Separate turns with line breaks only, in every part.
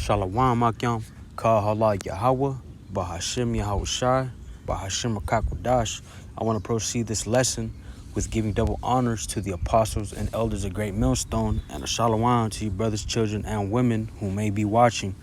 Shalom Akyam, Kahala Yahweh, Bahashim Yahweh Shai, Bahashim Akakwadash. I want to proceed this lesson with giving double honors to the apostles and elders of Great Millstone, and a shalom to you brothers, children, and women who may be watching.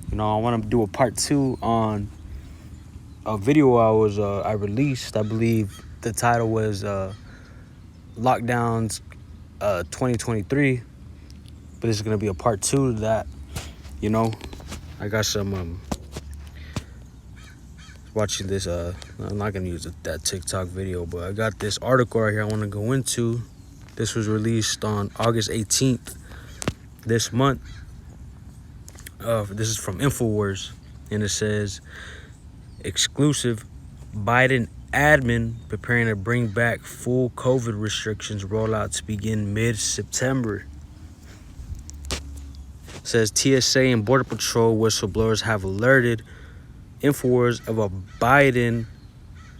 You know, I want to do a part 2 on a video I released. I believe the title was Lockdowns 2023, but this is going to be a part 2 to that. You know, I got some watching this I'm not gonna use that TikTok video, but I got this article right here I want to go into. This was released on August 18th this month. This is from InfoWars, and it says exclusive: Biden admin preparing to bring back full COVID restrictions rollout to begin mid-September. It says TSA and Border Patrol whistleblowers have alerted InfoWars of a Biden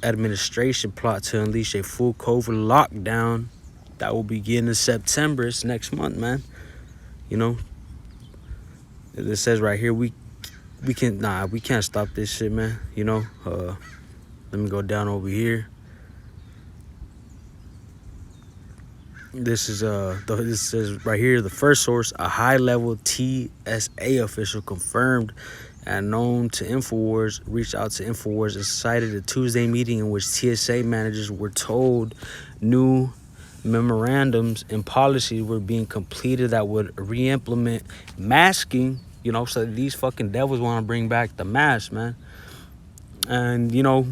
administration plot to unleash a full COVID lockdown that will begin in September. It's next month, man. You know, it says right here we can't stop this shit, man. You know, let me go down over here. This says right here, the first source, a high-level TSA official confirmed and known to InfoWars, reached out to InfoWars and cited a Tuesday meeting in which TSA managers were told new memorandums and policies were being completed that would re-implement masking. You know, so these fucking devils want to bring back the mask, man. And, you know,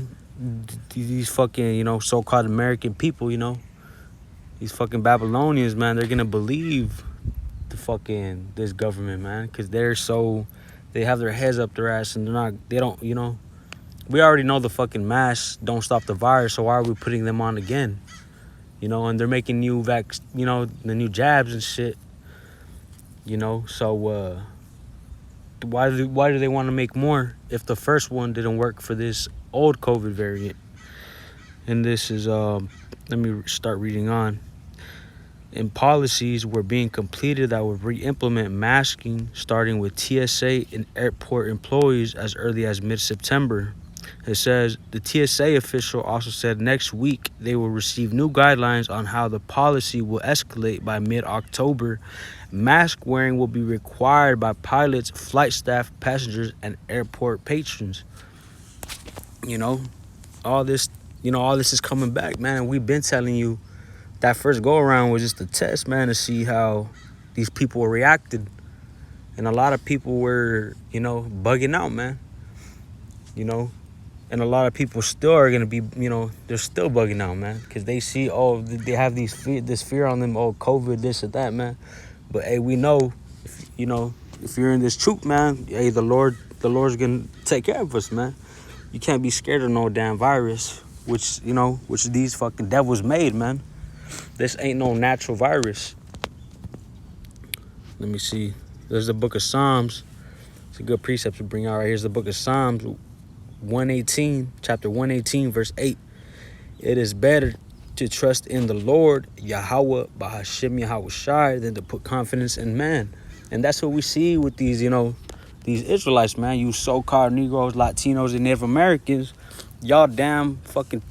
these fucking, you know, so-called American people, you know, these fucking Babylonians, man, they're gonna believe this government, man, because they have their heads up their ass, and they don't, you know, we already know the fucking masks don't stop the virus, so why are we putting them on again? You know, and they're making new you know, the new jabs and shit, you know, so why do they want to make more if the first one didn't work for this old COVID variant? And this is let me start reading on. And policies were being completed that would re-implement masking, starting with TSA and airport employees as early as mid-September. It says the TSA official also said next week they will receive new guidelines on how the policy will escalate by mid-October. Mask wearing will be required by pilots, flight staff, passengers, and airport patrons. You know, all this is coming back, man. And we've been telling you that first go around was just a test, man, to see how these people reacted. And a lot of people were, you know, bugging out, man. You know, and a lot of people still are going to be, you know, they're still bugging out, man, because they see, oh, they have this fear on them, oh, COVID, this or that, man. But, hey, we know, if you're in this truth, man, hey, the Lord's going to take care of us, man. You can't be scared of no damn virus, which these fucking devils made, man. This ain't no natural virus. Let me see. There's the book of Psalms. It's a good precept to bring out right. Here's the book of Psalms 118, chapter 118, verse 8. It is better to trust in the Lord, Yahweh, Bahashim Yahweh Shai, than to put confidence in man. And that's what we see with these, you know, these Israelites, man. You so-called Negroes, Latinos, and Native Americans. Y'all damn fucking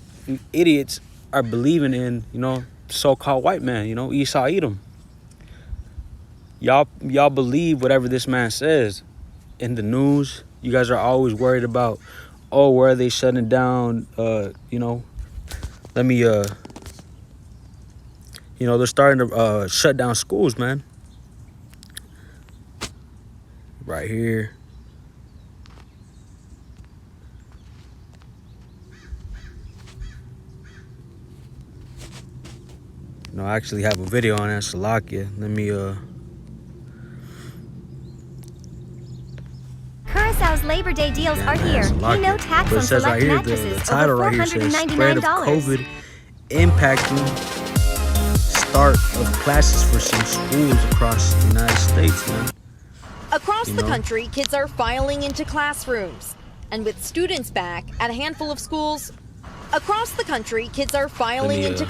idiots are believing in, you know, so-called white man, you know, Esau Edom. Y'all believe whatever this man says. In the news, you guys are always worried about, oh, where are they shutting down, you know, you know, they're starting to shut down schools, man. Right here. No, I actually have a video on that, Salakia. Let me,
Curacau's Labor Day deals are here. You know, tax on select
right here,
mattresses
the title
over
right here says spread of
$499.
COVID impacting start of classes for some schools across the United States, man.
Across the country, kids are filing into classrooms. And with students back at a handful of schools, across the country, kids are filing into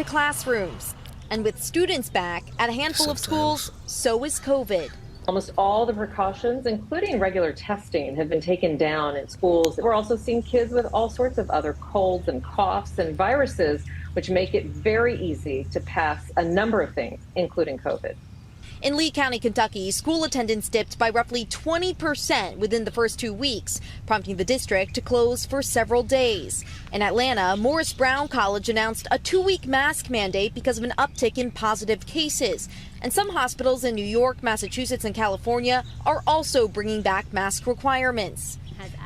classrooms. And with students back at a handful of schools, so is COVID.
Almost all the precautions, including regular testing, have been taken down in schools. We're also seeing kids with all sorts of other colds and coughs and viruses, which make it very easy to pass a number of things, including COVID.
In Lee County, Kentucky, school attendance dipped by roughly 20% within the first 2 weeks, prompting the district to close for several days. In Atlanta, Morris Brown College announced a 2-week mask mandate because of an uptick in positive cases. And some hospitals in New York, Massachusetts, and California are also bringing back mask requirements.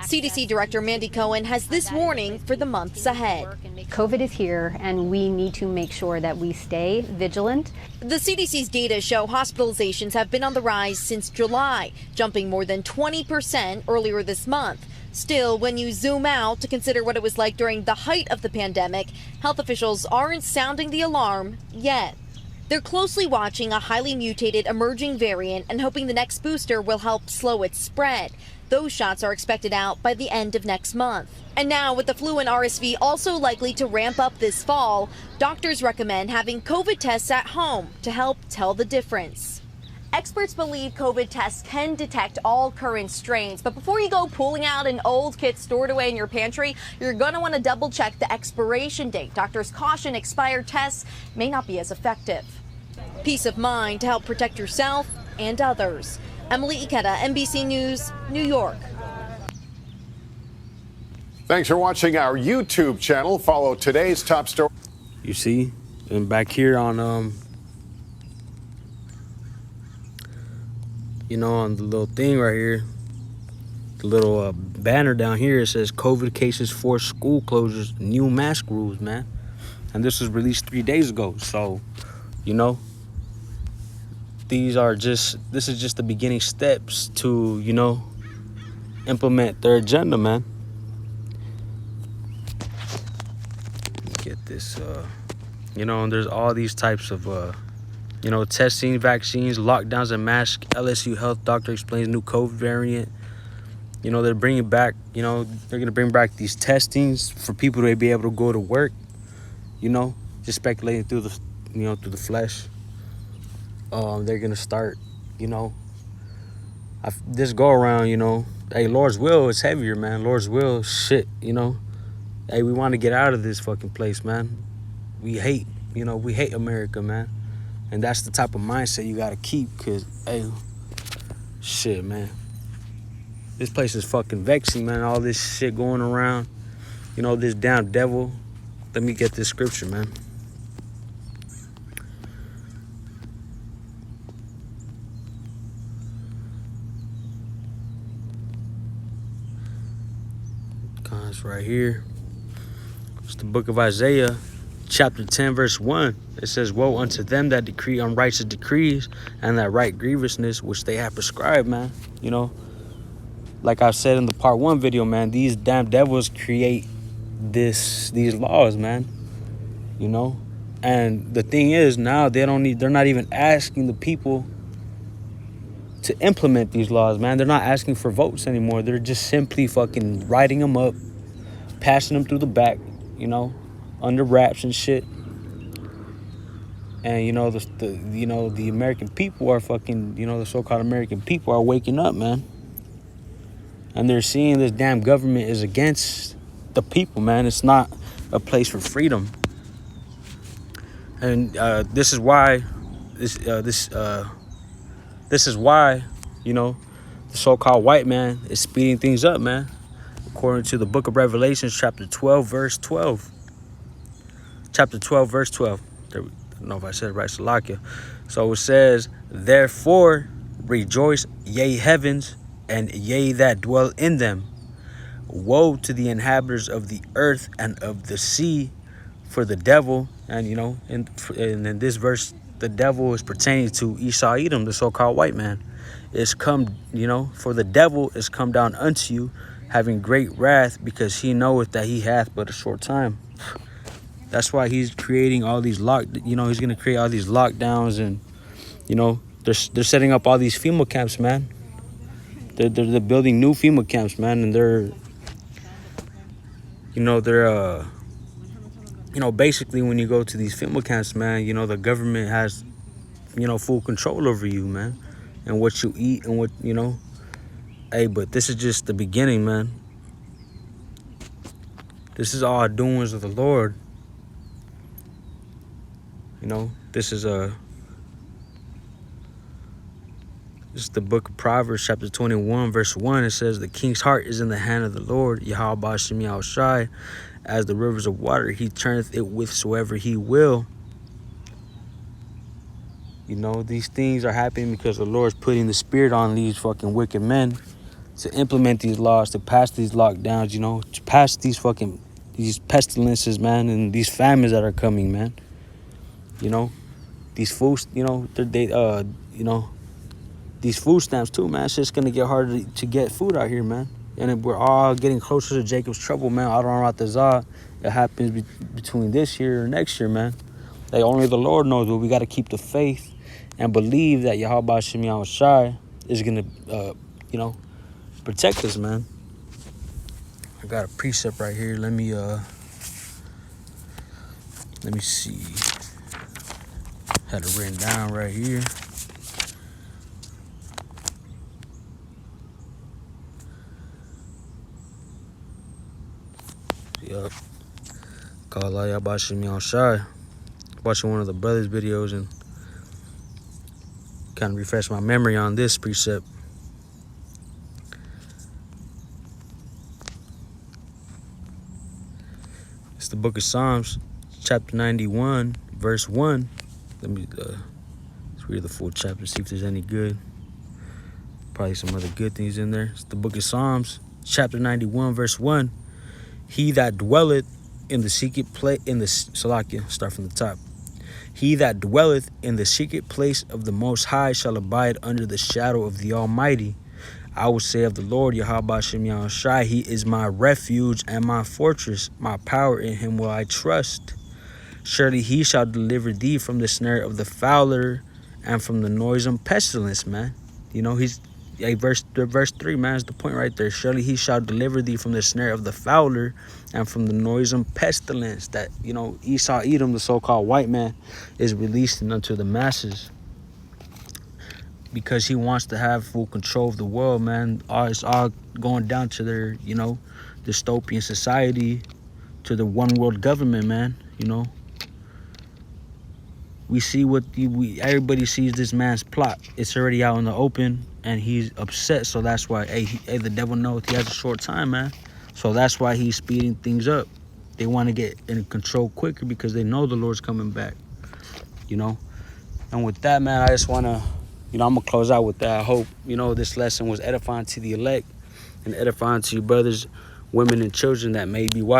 CDC Director Mandy Cohen has this warning for the months ahead.
COVID is here, and we need to make sure that we stay vigilant.
The CDC's data show hospitalizations have been on the rise since July, jumping more than 20% earlier this month. Still, when you zoom out to consider what it was like during the height of the pandemic, health officials aren't sounding the alarm yet. They're closely watching a highly mutated emerging variant and hoping the next booster will help slow its spread. Those shots are expected out by the end of next month. And now, with the flu and RSV also likely to ramp up this fall, doctors recommend having COVID tests at home to help tell the difference. Experts believe COVID tests can detect all current strains, but before you go pulling out an old kit stored away in your pantry, you're going to want to double check the expiration date. Doctors caution expired tests may not be as effective. Peace of mind to help protect yourself and others. Emily Ikeda, NBC News, New York.
Thanks for watching our YouTube channel. Follow today's top story.
You see, and back here on you know, on the little thing right here, the little banner down here, it says COVID cases force school closures, new mask rules, man. And this was released 3 days ago. So, you know, this is just the beginning steps to, you know, implement their agenda, man. Get this, you know, and there's all these types of, you know, testing, vaccines, lockdowns, and masks. LSU health doctor explains new COVID variant. You know, they're bringing back, you know, they're going to bring back these testings for people to be able to go to work, you know, just speculating through the, you know, through the flesh. They're going to start, you know, this go around, you know, hey, Lord's will is heavier, man. Lord's will, shit, you know. Hey, we want to get out of this fucking place, man. We hate America, man. And that's the type of mindset you got to keep, because, hey, shit, man. This place is fucking vexing, man. All this shit going around. You know, this damn devil. Let me get this scripture, man. It's right here. It's the book of Isaiah, chapter 10, verse 1. It says, woe unto them that decree unrighteous decrees and that right grievousness which they have prescribed, man. You know, like I said in the part 1 video, man, these damn devils create these laws, man. You know, and the thing is, now they're not even asking the people to implement these laws, man. They're not asking for votes anymore. They're just simply fucking writing them up, passing them through the back, you know, under wraps and shit. And you know, the American people are fucking, you know, the so-called American people are waking up, man. And they're seeing this damn government is against the people, man. It's not a place for freedom. And this is why this is why, you know, the so-called white man is speeding things up, man. According to the book of Revelation, chapter 12, verse 12. Chapter 12, verse 12. I don't know if I said it right, Salakia. So it says, therefore rejoice, ye heavens, and ye that dwell in them. Woe to the inhabitants of the earth and of the sea, for the devil, and you know, and in this verse, the devil is pertaining to Esau Edom, the so-called white man. It's come, you know, for the devil is come down unto you, having great wrath, because he knoweth that he hath but a short time. That's why he's creating all these he's going to create all these lockdowns, and, you know, they're setting up all these FEMA camps, man. They're building new FEMA camps, man, and they're you know, basically when you go to these FEMA camps, man, you know, the government has, you know, full control over you, man, and what you eat and what, you know. Hey, but this is just the beginning, man. This is all doings of the Lord. You know, this is the book of Proverbs, chapter 21, verse 1. It says, the king's heart is in the hand of the Lord, Yahweh Ba'ashem Yahushai. As the rivers of water, he turneth it whithersoever he will. You know, these things are happening because the Lord's putting the spirit on these fucking wicked men to implement these laws, to pass these lockdowns, you know, to pass these pestilences, man, and these famines that are coming, man. You know, these foods, you know, you know, these food stamps too, man. It's just gonna get harder to get food out here, man. And we're all getting closer to Jacob's trouble, man. I don't know about the Zah. It happens between this year or next year, man. Like, only the Lord knows, but we got to keep the faith and believe that Yahweh Ba'ashem Yahushai is going to, you know, protect us, man. I got a precept right here. Let me see. Had it written down right here. Yup. Called Yahweh Ba'ashem Yahushai. Watching one of the brothers' videos and kind of refresh my memory on this precept. It's the book of Psalms, chapter 91, verse 1. Let me let's read the full chapter, see if there's any good. Probably some other good things in there. It's the book of Psalms, chapter 91, verse 1. He that dwelleth in the secret place, Salakia, start from the top. He that dwelleth in the secret place of the Most High shall abide under the shadow of the Almighty. I will say of the Lord, Yahweh Ba'ashem Yahushai, he is my refuge and my fortress. My power, in him will I trust. Surely he shall deliver thee from the snare of the fowler and from the noisome pestilence, man. You know, verse 3, man, is the point right there. Surely he shall deliver thee from the snare of the fowler and from the noisome pestilence that, you know, Esau Edom, the so-called white man, is releasing unto the masses. Because he wants to have full control of the world, man. It's all going down to their, you know, dystopian society, to the one world government, man. You know, we see everybody sees this man's plot. It's already out in the open, and he's upset. So that's why, hey, the devil knows he has a short time, man. So that's why he's speeding things up. They want to get in control quicker because they know the Lord's coming back. You know, and with that, man, I just want to, you know, I'm going to close out with that. I hope, you know, this lesson was edifying to the elect and edifying to you brothers, women, and children that may be watching.